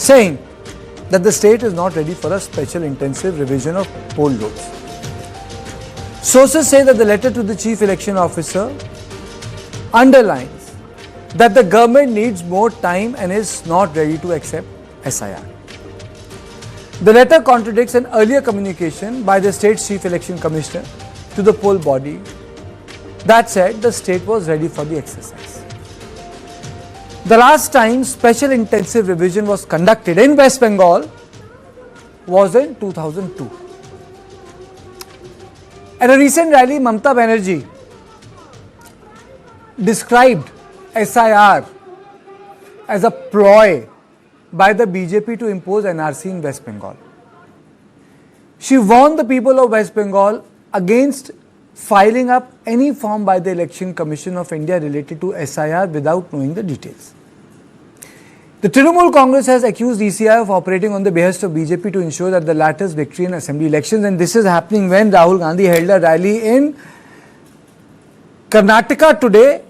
saying that the state is not ready for a special intensive revision of poll laws. Sources say that the letter to the Chief Election Officer underlines that the government needs more time and is not ready to accept S.I.R. The letter contradicts an earlier communication by the state's Chief Election Commissioner to the poll body that said the state was ready for the exercise. The last time special intensive revision was conducted in West Bengal was in 2002. At a recent rally, Mamata Banerjee described S.I.R. as a ploy by the BJP to impose NRC in West Bengal. She warned the people of West Bengal against filing up any form by the Election Commission of India related to S.I.R. without knowing the details. The Trinamool Congress has accused ECI of operating on the behest of BJP to ensure that the latter's victory in assembly elections, and this is happening when Rahul Gandhi held a rally in Karnataka today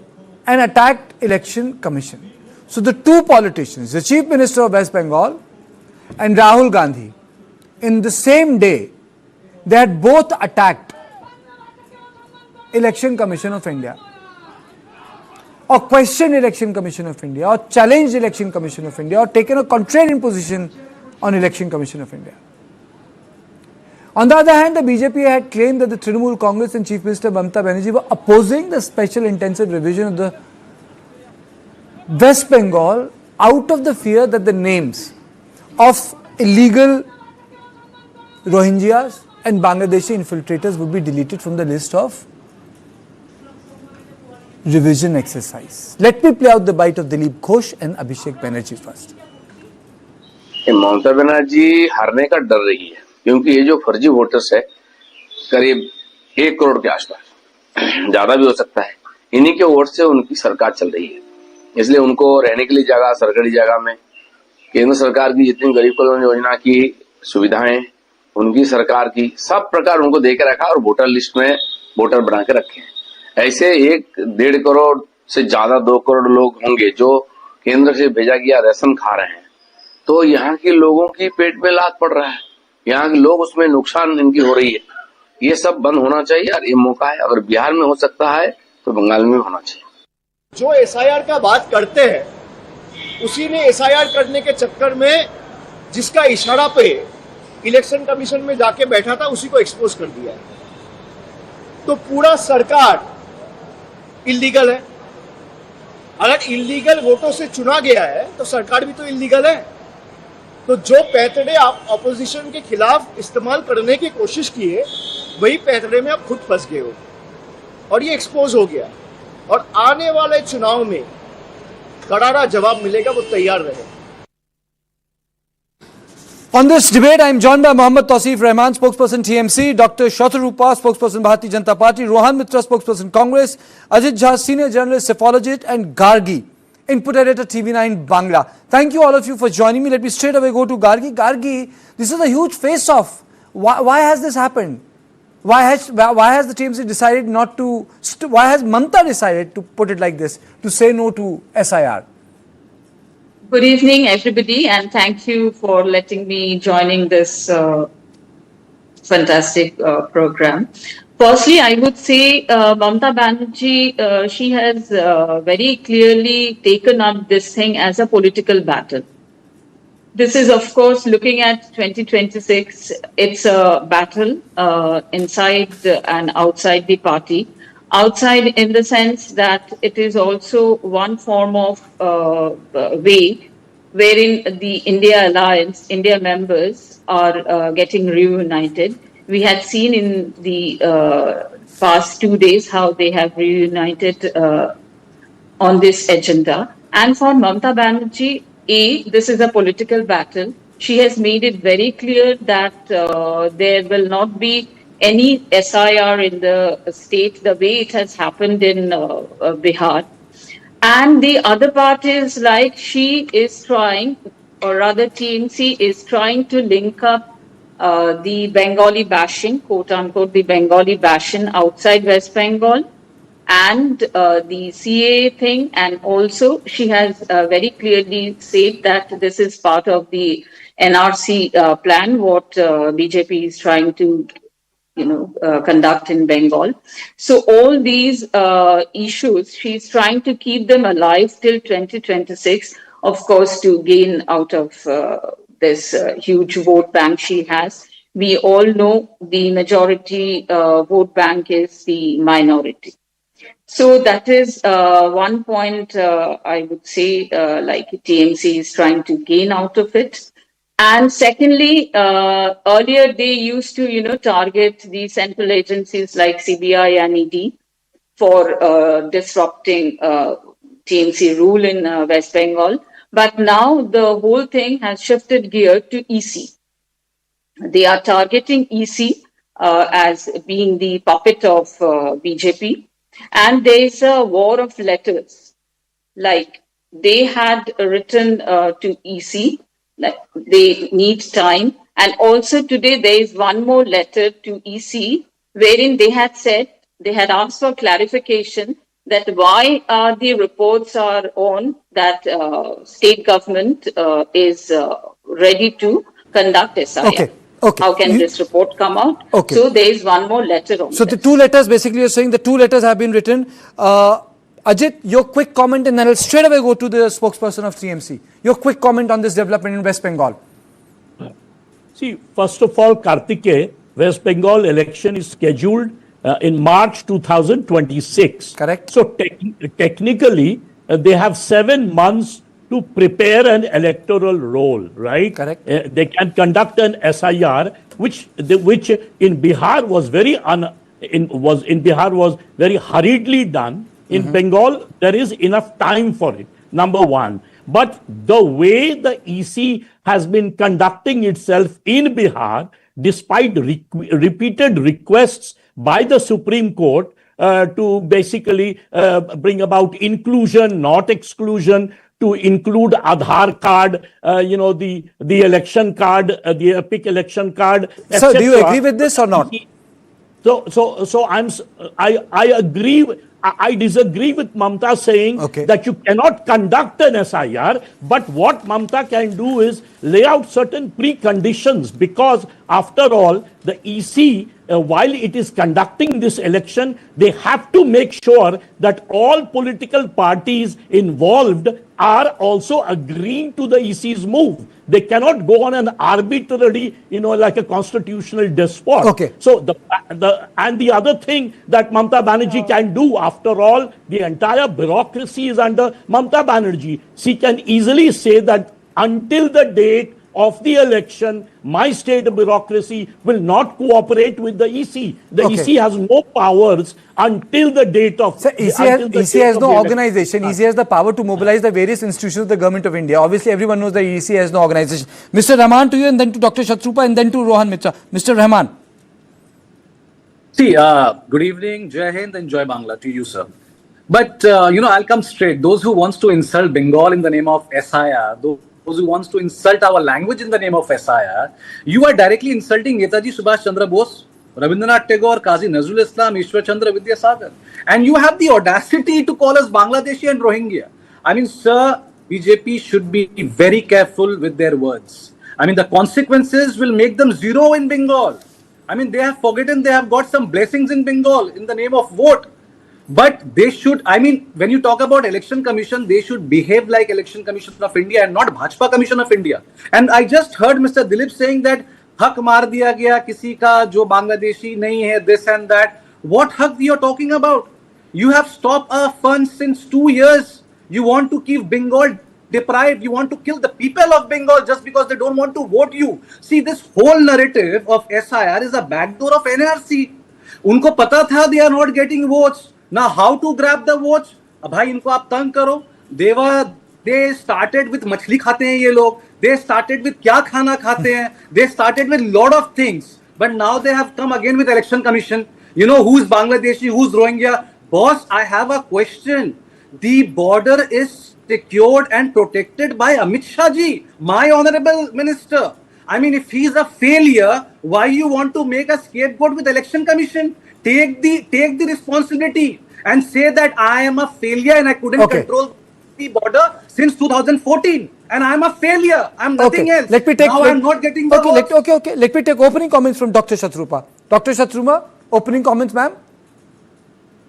and attacked Election Commission. So the two politicians, the Chief Minister of West Bengal and Rahul Gandhi, in the same day, they had both attacked Election Commission of India, or questioned Election Commission of India, or challenged Election Commission of India, or taken a contrarian position on Election Commission of India. On the other hand, the BJP had claimed that the Trinamool Congress and Chief Minister Mamata Banerjee were opposing the special intensive revision of the West Bengal out of the fear that the names of illegal Rohingyas and Bangladeshi infiltrators would be deleted from the list of revision exercise. Let me play out the bite of Dilip Ghosh and Abhishek Banerjee first. Mamata Banerjee हारने का डर रही है क्योंकि ये जो फर्जी voters है करीब 1 करोड़ के आसपास, ज्यादा भी हो सकता है, इन्हीं के वोट से उनकी सरकार चल रही है। इसलिए उनको रहने के लिए जगह, सरकारी जगह में केंद्र सरकार की जितनी गरीब कल्याण योजना की सुविधाएं, उनकी सरकार की सब प्रकार उनको दे के रखा और वोटर लिस्ट में वोटर बना के रखे हैं। ऐसे 1-1.5 करोड़ से ज्यादा 2 करोड़ लोग होंगे जो केंद्र से भेजा गया राशन खा रहे हैं, तो यहाँ के लोगों की पेट में लात पड़ रहा है, यहाँ के लोग उसमें नुकसान इनकी हो रही है। ये सब बंद होना चाहिए और ये मौका है, अगर बिहार में हो सकता है तो बंगाल में होना चाहिए। जो S.I.R का बात करते हैं उसी ने S.I.R करने के चक्कर में जिसका इशारा पे इलेक्शन कमीशन में जाके बैठा था उसी को एक्सपोज कर दिया है। तो पूरा सरकार इल्लीगल है। अगर इल्लीगल वोटों से चुना गया है तो सरकार भी तो इल्लीगल है। तो जो पैतड़े आप ऑपोजिशन के खिलाफ इस्तेमाल करने की कोशिश किए वही पैतड़े में आप खुद फंस गए हो और ये एक्सपोज हो गया। और आने वाले चुनाव में करारा जवाब मिलेगा, वो तैयार रहे। On this debate, I am joined by Mohammad Tausif Rahman, spokesperson TMC, Dr. Shatarupa, spokesperson Bharatiya Janata Party, Rohan Mitra, spokesperson Congress, Ajit Jha, senior journalist, cephalogist, and Gargi, input editor TV9 Bangla. Thank you all of you for joining me. Let me straight away go to Gargi. Gargi, this is a huge face-off. Why has this happened? Why has the TMC decided not to? Why has Mamata decided to put it like this, to say no to S.I.R.? Good evening, everybody, and thank you for letting me joining this fantastic program. Firstly, I would say Mamata Banerjee, she has very clearly taken up this thing as a political battle. This is, of course, looking at 2026, it's a battle inside and outside the party. Outside in the sense that it is also one form of way wherein the India Alliance, India members are getting reunited. We had seen in the past 2 days how they have reunited on this agenda. And for Mamata Banerjee, this is a political battle. She has made it very clear that there will not be any S.I.R in the state the way it has happened in Bihar. And the other part is like she is trying, or rather TMC is trying to link up the Bengali bashing, quote unquote, the Bengali bashing outside West Bengal and the CA thing, and also she has very clearly said that this is part of the NRC plan, what BJP is trying to conduct in Bengal. So all these issues, she's trying to keep them alive till 2026, of course, to gain out of this huge vote bank she has. We all know the majority vote bank is the minority. So that is one point I would say like TMC is trying to gain out of it. And secondly, earlier they used to, target the central agencies like CBI and ED for disrupting TMC rule in West Bengal. But now the whole thing has shifted gear to EC. They are targeting EC as being the puppet of BJP. And there is a war of letters. Like they had written to EC, like they need time. And also today there is one more letter to EC wherein they had said, they had asked for clarification that why the reports are on that state government is ready to conduct S.I.R. Okay. Okay. How can this report come out? Okay. So there is one more letter on So this. the two letters, basically you're saying the two letters have been written. Ajit, your quick comment, and then I'll straight away go to the spokesperson of TMC. Your quick comment on this development in West Bengal. See, first of all, Kartike, West Bengal election is scheduled in March 2026. Correct. So technically, they have 7 months to prepare an electoral roll, right? Correct. They can conduct an S.I.R. which in Bihar was very hurriedly done. In Bengal, there is enough time for it. Number one. But the way the EC has been conducting itself in Bihar, despite repeated requests by the Supreme Court to basically bring about inclusion, not exclusion, to include Aadhaar card, the election card, the EPIC election card, etc. So, do you agree with this or not? So I agree. I disagree with Mamta saying that you cannot conduct an S.I.R. But what Mamta can do is lay out certain preconditions, because after all, the EC, while it is conducting this election, they have to make sure that all political parties involved are also agreeing to the EC's move. They cannot go on an arbitrary, like a constitutional despot. Okay. So the other thing that Mamta Banerjee can do, after all, the entire bureaucracy is under Mamta Banerjee. She can easily say that until the date of the election, my state bureaucracy will not cooperate with the EC. The EC has no powers until the date of... So EC has no organization. EC has the power to mobilize the various institutions of the government of India. Obviously, everyone knows that EC has no organization. Mr. Rahman, to you, and then to Dr. Shatrupa, and then to Rohan Mitra. Mr. Rahman. See, good evening, Jai Hind, and Joy Bangla to you, sir. But, I'll come straight. Those who wants to insult Bengal in the name of S.I.R., those who wants to insult our language in the name of S.I.R., you are directly insulting Netaji Subhash Chandra Bose, Rabindranath Tagore, Qazi Nazrul Islam, Ishwar Chandra Vidyasagar. And you have the audacity to call us Bangladeshi and Rohingya. I mean, sir, BJP should be very careful with their words. I mean, the consequences will make them zero in Bengal. I mean, they have forgotten they have got some blessings in Bengal in the name of vote. But they should, I mean, when you talk about election commission, they should behave like election commission of India and not Bhajpa commission of India. And I just heard Mr. Dilip saying that hak maar diya gaya kisi ka jo Bangladeshi nahi hai, this and that. What hak you are talking about? You have stopped our funds since 2 years. You want to keep Bengal deprived. You want to kill the people of Bengal just because they don't want to vote you. See, this whole narrative of S.I.R. is a backdoor of NRC. Unko pata tha they are not getting votes. Now, how to grab the votes? Bhai, inko aap tang karo. They started with machli khate hain ye log. They started with kya khana khate hain. They started with lot of things. But now they have come again with election commission. You know, who's Bangladeshi, who's Rohingya? Boss, I have a question. The border is secured and protected by Amit Shah ji, my honorable minister. I mean, if he's a failure, why you want to make a scapegoat with election commission? Take the responsibility. and say that I am a failure and I couldn't control the border since 2014 and I am a failure. I'm nothing else. Let me take. Now I'm not getting the votes. Okay. Let me take opening comments from Dr. Shatrupa. Dr. Shatrupa, opening comments, ma'am.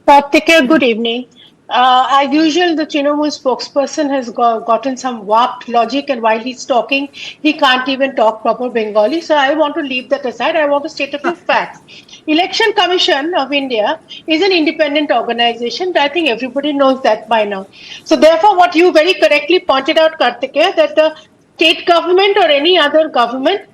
Karthikeya, good evening. As usual, the Trinamool spokesperson has gotten some warped logic, and while he's talking, he can't even talk proper Bengali. So I want to leave that aside. I want to state a few facts. Election Commission of India is an independent organization. I think everybody knows that by now. So therefore, what you very correctly pointed out, Karthikeya, that the state government or any other government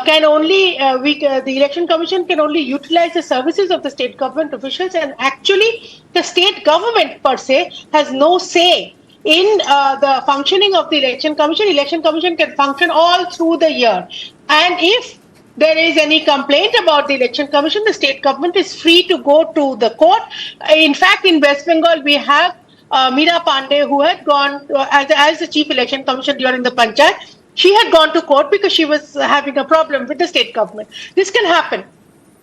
can only, the Election Commission can only utilize the services of the state government officials, and actually the state government per se has no say in the functioning of the Election Commission. Election Commission can function all through the year. And if there is any complaint about the Election Commission, the state government is free to go to the court. In fact, in West Bengal, we have Meera Pandey, who had gone as the Chief Election Commission during the Panchayat. She had gone to court because she was having a problem with the state government. This can happen.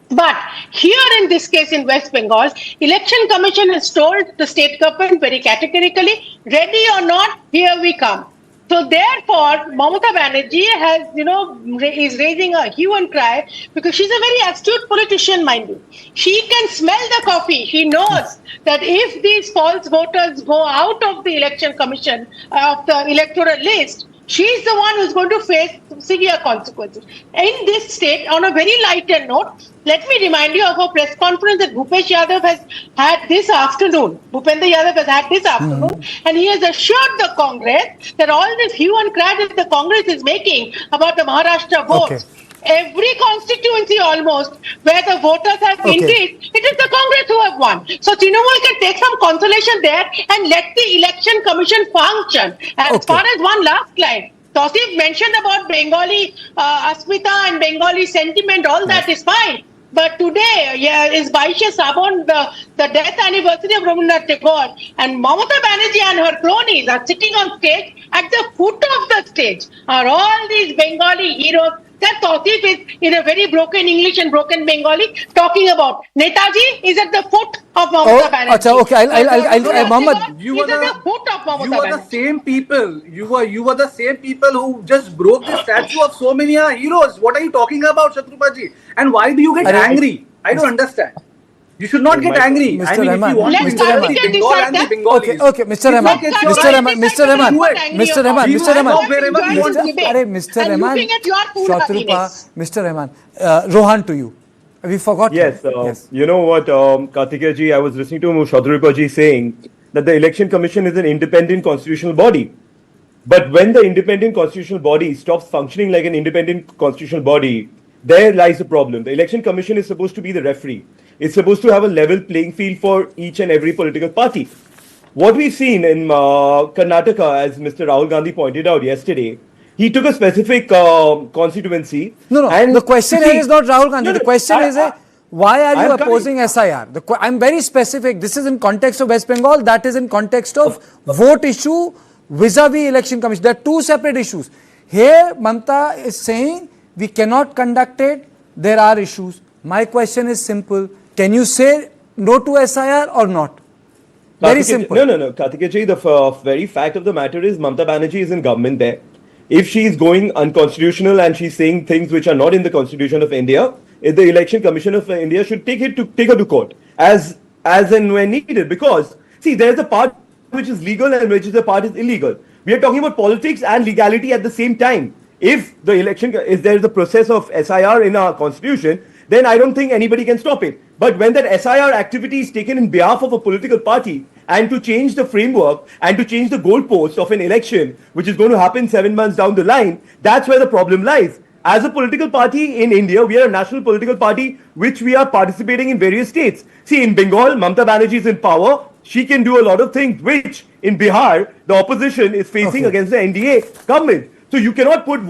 But here in this case in West Bengal, Election Commission has told the state government very categorically, ready or not, here we come. So therefore, Mamata Banerjee has, is raising a hue and cry because she's a very astute politician, mind you. She can smell the coffee. She knows that if these false voters go out of the Election Commission, of the electoral list, she's the one who's going to face severe consequences. In this state, on a very lighter note, let me remind you of a press conference that Bhupesh Yadav has had this afternoon. Bhupendra Yadav has had this afternoon, and he has assured the Congress that all this hue and cry that the Congress is making about the Maharashtra votes, every constituency almost where the voters have increased, it is the Congress who have won. So Trinamool can take some consolation there and let the Election Commission function. As far as one last line, Tausif mentioned about Bengali Asmita and Bengali sentiment, all that is fine. But today is Baisha Sabon, the death anniversary of Rabindranath Tagore, and Mamata Banerjee and her cronies are sitting on stage. At the foot of the stage are all these Bengali heroes that Tausif is, in a very broken English and broken Bengali, talking about. Netaji is at the foot of Mamata Banerjee. Mohammed, you were the same people. You were the same people who just broke the statue of so many heroes. What are you talking about, Shatrupaji? And why do you get angry? I don't understand. You should not get angry. Mr. I mean, Rahman, if you want to Mr. insult Rahman. the Bengal and the Bengalis. Okay, Mr. Rahman, Mr. Rahman, Rohan to you. We forgot. Yes, you know what, Karthikeya ji, I was listening to Shatrupa ji saying that the Election Commission is an independent constitutional body. But when the independent constitutional body stops functioning like an independent constitutional body, there lies the problem. The Election Commission is supposed to be the referee. It's supposed to have a level playing field for each and every political party. What we've seen in Karnataka, as Mr. Rahul Gandhi pointed out yesterday, he took a specific constituency. The question here is not Rahul Gandhi. The question is, why are you opposing S.I.R? I'm very specific. This is in context of West Bengal. That is in context of vote issue vis-a-vis Election Commission. There are two separate issues. Here, Mamta is saying we cannot conduct it. There are issues. My question is simple. Can you say no to S.I.R or not? Very simple. No. Karthikeya ji, the very fact of the matter is Mamata Banerjee is in government there. If she is going unconstitutional and she's saying things which are not in the Constitution of India, the Election Commission of India should take her to court as and when needed. Because, see, there's a part which is legal and which is a part is illegal. We are talking about politics and legality at the same time. If there is a process of S.I.R. in our Constitution, then I don't think anybody can stop it. But when that S.I.R. activity is taken in behalf of a political party and to change the framework and to change the goalpost of an election, which is going to happen 7 months down the line, that's where the problem lies. As a political party in India, we are a national political party which we are participating in various states. See, in Bengal, Mamata Banerjee is in power. She can do a lot of things which in Bihar, the opposition is facing against the NDA government. So you cannot put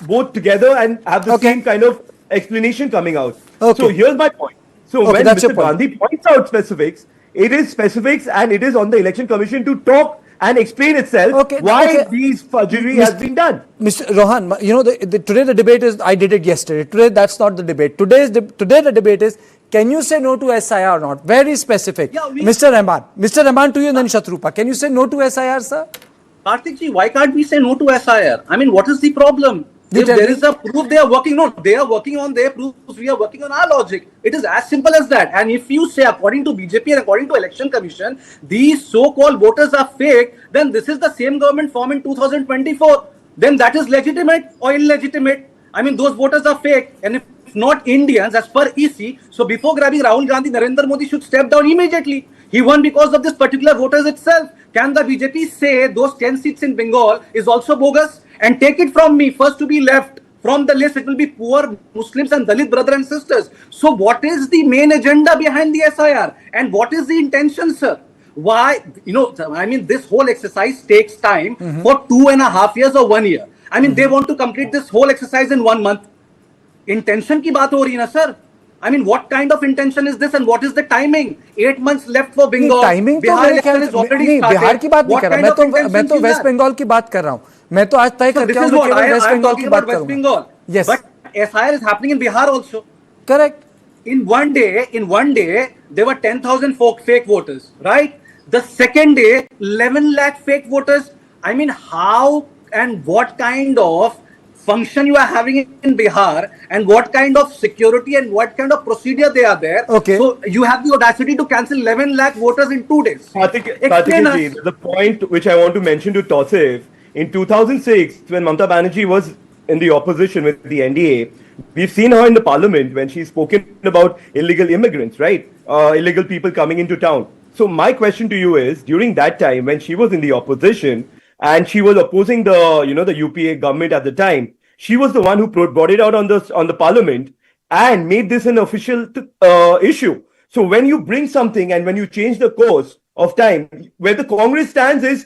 both together and have the same kind of explanation coming out. So here's my point. So when Mr. Gandhi points out specifics, it is specifics and it is on the Election Commission to talk and explain itself why these fudgery has been done. Mr. Rohan, today the debate is, I did it yesterday. Today that's not the debate. Today the debate is, Can you say no to SIR or not? Very specific. Yeah, Mr. Rahman. Mr. Rahman to you and then Shatrupa. Can you say no to SIR, sir? Karthik ji, why can't we say no to SIR? I mean, what is the problem? You If tell there me. is a proof, they are working. No, they are working on their proofs. We are working on our logic. It is as simple as that. And if you say, according to BJP and according to Election Commission, these so-called voters are fake, then this is the same government formed in 2024. Then that is legitimate or illegitimate. I mean, those voters are fake. And if not Indians, as per EC, so before grabbing Rahul Gandhi, Narendra Modi should step down immediately. He won because of this particular voters itself. Can the BJP say those 10 seats in Bengal is also bogus? And take it from me, first to be left from the list, it will be poor Muslims and Dalit brothers and sisters. So what is the main agenda behind the SIR? And what is the intention, sir? Why, I mean, this whole exercise takes time for 2.5 years or 1 year. I mean, they want to complete this whole exercise in 1 month. Intention ki baat ho rahi hai na, sir. I mean, what kind of intention is this and what is the timing? 8 months left for Bengal. Timing तो मेरे ख्याल नहीं, बिहार की बात नहीं कर रहा मैं तो वेस्ट बंगाल की बात कर रहा हूँ. मैं तो आज तय करके आऊँ केवल वेस्ट बंगाल की बात करूँगा. Yes. But SIR is happening in Bihar also. Correct. In one day, there were 10,000 fake voters, right? The second day, 11 lakh fake voters. I mean, how and what kind of function you are having in Bihar and what kind of security and what kind of procedure they are there. Okay. So you have the audacity to cancel 11 lakh voters in 2 days. Karthik, the point which I want to mention to Tausif, in 2006, when Mamata Banerjee was in the opposition with the NDA, we've seen her in the parliament when she's spoken about illegal immigrants, right? Illegal people coming into town. So my question to you is, during that time when she was in the opposition and she was opposing the UPA government at the time, she was the one who brought it out on the parliament and made this an official issue. So when you bring something and when you change the course of time, where the Congress stands is,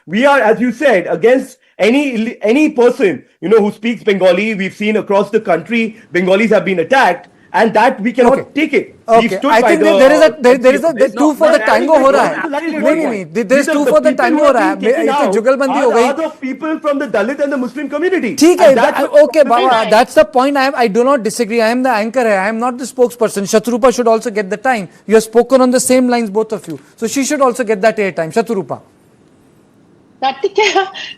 we are, as you said, against any person who speaks Bengali. We've seen across the country Bengalis have been attacked, and that we cannot take it. Okay, I think there is a two for the tango हो रहा है. नहीं, there is two for the tango हो रहा है. इससे जुगलबंदी हो गई. Other people from the Dalit and the Muslim community. ठीक है, okay, Baba, that's the point. I do not disagree. I am the anchor. I am not the spokesperson. Shatrupa should also get the time. You have spoken on the same lines, both of you. So she should also get that airtime. Shatrupa.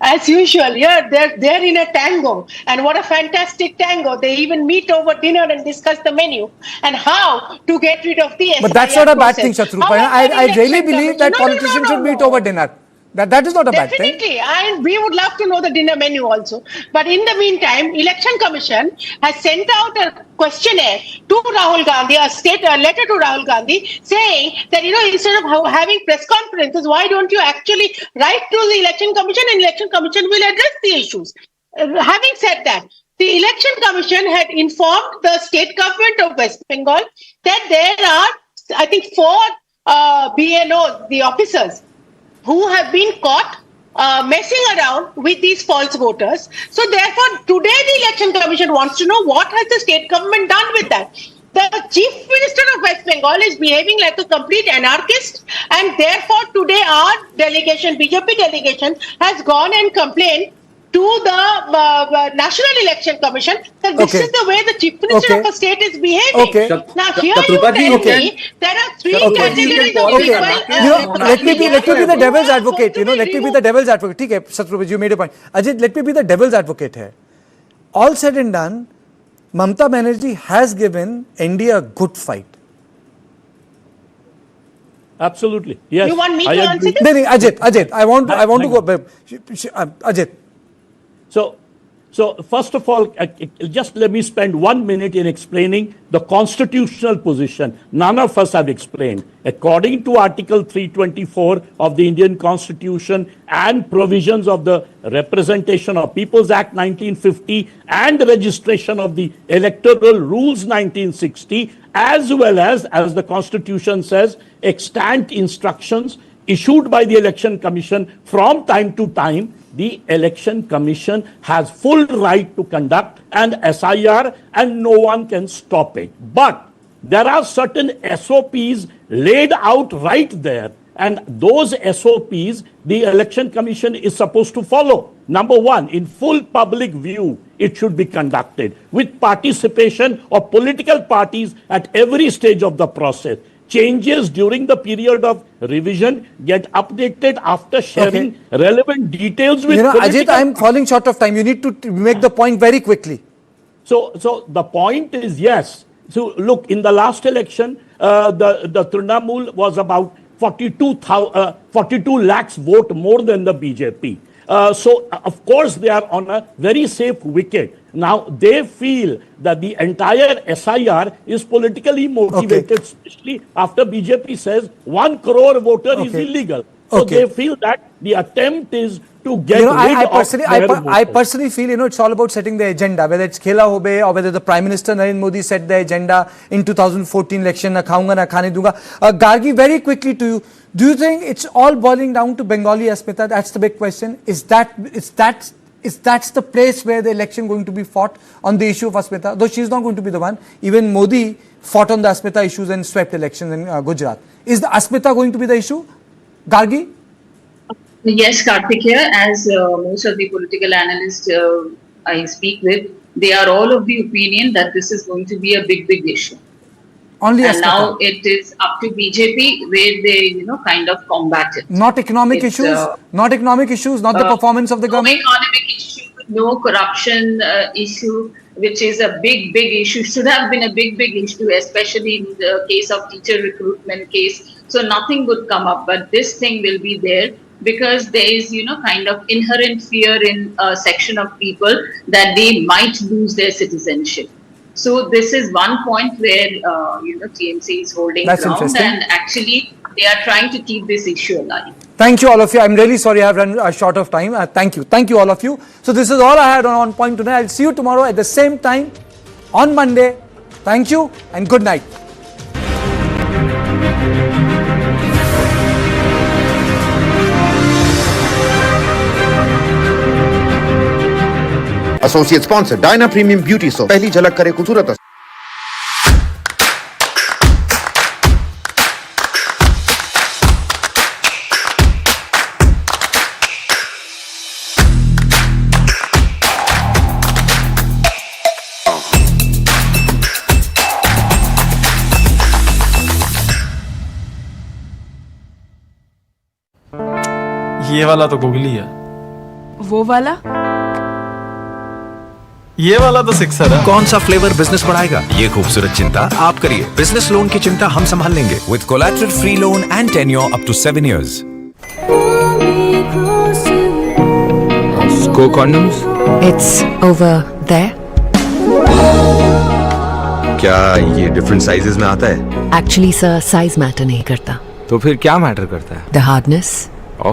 As usual, yeah, they're in a tango, and what a fantastic tango! They even meet over dinner and discuss the menu and how to get rid of the SIR. But that's not a bad thing, Shatrupa. I really believe that politicians should meet over dinner. That is not a bad thing. Definitely, and we would love to know the dinner menu also. But in the meantime, Election Commission has sent out a questionnaire to Rahul Gandhi, a letter to Rahul Gandhi, saying that instead of having press conferences, why don't you actually write to the Election Commission, and Election Commission will address the issues. Having said that, the Election Commission had informed the state government of West Bengal that there are, I think, 4 BNOs, the officers, who have been caught messing around with these false voters. So therefore, today the Election Commission wants to know what has the state government done with that. The Chief Minister of West Bengal is behaving like a complete anarchist, and therefore today our delegation, BJP delegation, has gone and complained to the National Election Commission that this is the way the Chief Minister of a state is behaving. Okay. Now here you tell me there are 3 categories of people. Let me be the devil's advocate. Let me be the devil's advocate. ठीक है, Shatrupa, you made a point. Ajit, let me be the devil's advocate here. All said and done, Mamata Banerjee has given India a good fight. Absolutely. Yes. You want me to answer this? No, Ajit, I want to go. Ajit. So first of all, just let me spend 1 minute in explaining the constitutional position. None of us have explained. According to Article 324 of the Indian Constitution and provisions of the Representation of People's Act 1950 and the registration of the Electoral Rules 1960, as well as the Constitution says, extant instructions issued by the Election Commission from time to time, the Election Commission has full right to conduct an SIR and no one can stop it. But there are certain SOPs laid out right there And those SOPs, the Election Commission is supposed to follow. Number one, in full public view, it should be conducted with participation of political parties at every stage of the process. Changes during the period of revision get updated after sharing relevant details with Ajit, I am falling short of time. You need to make the point very quickly. So the point is, yes. So look, in the last election, the Trinamool was about 42 lakhs vote more than the BJP. So, of course, they are on a very safe wicket. Now, they feel that the entire S.I.R. is politically motivated, especially after BJP says 1 crore voter is illegal. So, they feel that the attempt is to get rid of I personally feel, it's all about setting the agenda, whether it's Khela Hobe or whether the Prime Minister Narendra Modi set the agenda in 2014 election, na khaunga, na khane dunga. Gargi, very quickly to you, do you think it's all boiling down to Bengali Asmita? That's the big question. Is that the place where the election going to be fought on the issue of Asmita? Though she's not going to be the one. Even Modi fought on the Asmita issues and swept elections in Gujarat. Is the Asmita going to be the issue? Gargi? Yes, Karthik here. As most of the political analysts I speak with, they are all of the opinion that this is going to be a big issue. Only and now it is up to BJP where they, kind of combat it. Not economic issues? Not economic issues? Not the performance of the government? No economic issue, no corruption issue, which is a big issue. Should have been a big issue, especially in the case of teacher recruitment case. So nothing would come up, but this thing will be there because there is, kind of inherent fear in a section of people that they might lose their citizenship. So this is one point where, TMC is holding ground and actually they are trying to keep this issue alive. Thank you all of you. I'm really sorry I have run short of time. Thank you. Thank you all of you. So this is all I had on Point today. I'll see you tomorrow at the same time on Monday. Thank you and good night. Associate sponsor Diana premium beauty soap, पहली झलक करे खूबसूरत। ये वाला तो googly है, वो वाला, ये वाला तो सिक्सर है। कौन सा फ्लेवर बिजनेस बढ़ाएगा? ये खूबसूरत चिंता आप करिए। बिजनेस लोन की चिंता हम संभाल लेंगे with collateral free loan and tenure up to 7 years। Score condoms? It's over there. क्या ये डिफरेंट साइजेस में आता है? Actually, sir, size matter नहीं करता। तो फिर क्या मैटर करता है? The hardness,